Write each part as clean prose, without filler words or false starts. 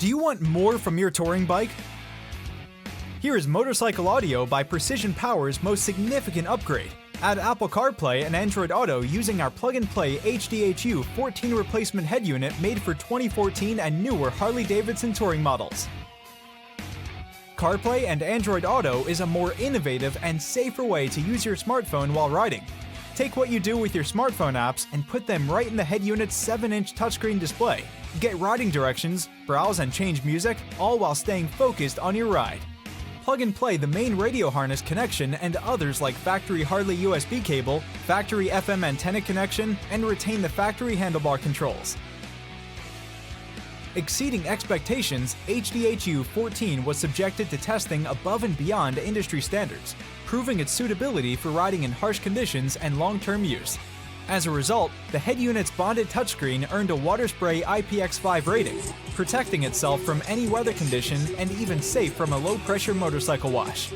Do you want more from your touring bike? Here is motorcycle audio by Precision Power's most significant upgrade. Add Apple CarPlay and Android Auto using our plug-and-play HDHU.14 replacement head unit made for 2014 and newer Harley-Davidson touring models. CarPlay and Android Auto is a more innovative and safer way to use your smartphone while riding. Take what you do with your smartphone apps and put them right in the head unit's 7-inch touchscreen display. Get riding directions, browse and change music, all while staying focused on your ride. Plug and play the main radio harness connection and others like factory Harley USB cable, factory FM antenna connection, and retain the factory handlebar controls. Exceeding expectations, HDHU.14 was subjected to testing above and beyond industry standards, proving its suitability for riding in harsh conditions and long-term use. As a result, the head unit's bonded touchscreen earned a water spray IPX5 rating, protecting itself from any weather condition and even safe from a low-pressure motorcycle wash.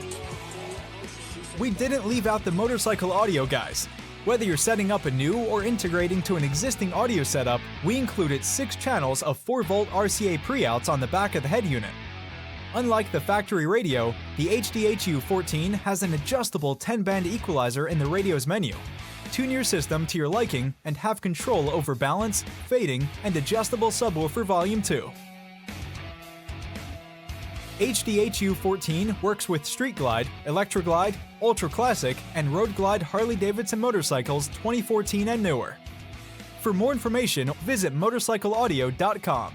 We didn't leave out the motorcycle audio, guys. Whether you're setting up a new or integrating to an existing audio setup, we included 6 channels of 4-volt RCA pre-outs on the back of the head unit. Unlike the factory radio, the HDHU.14 has an adjustable 10-band equalizer in the radio's menu. Tune your system to your liking and have control over balance, fading, and adjustable subwoofer volume too. HDHU.14 works with Street Glide, Electra Glide, Ultra Classic, and Road Glide Harley-Davidson motorcycles 2014 and newer. For more information, visit motorcycleaudio.com.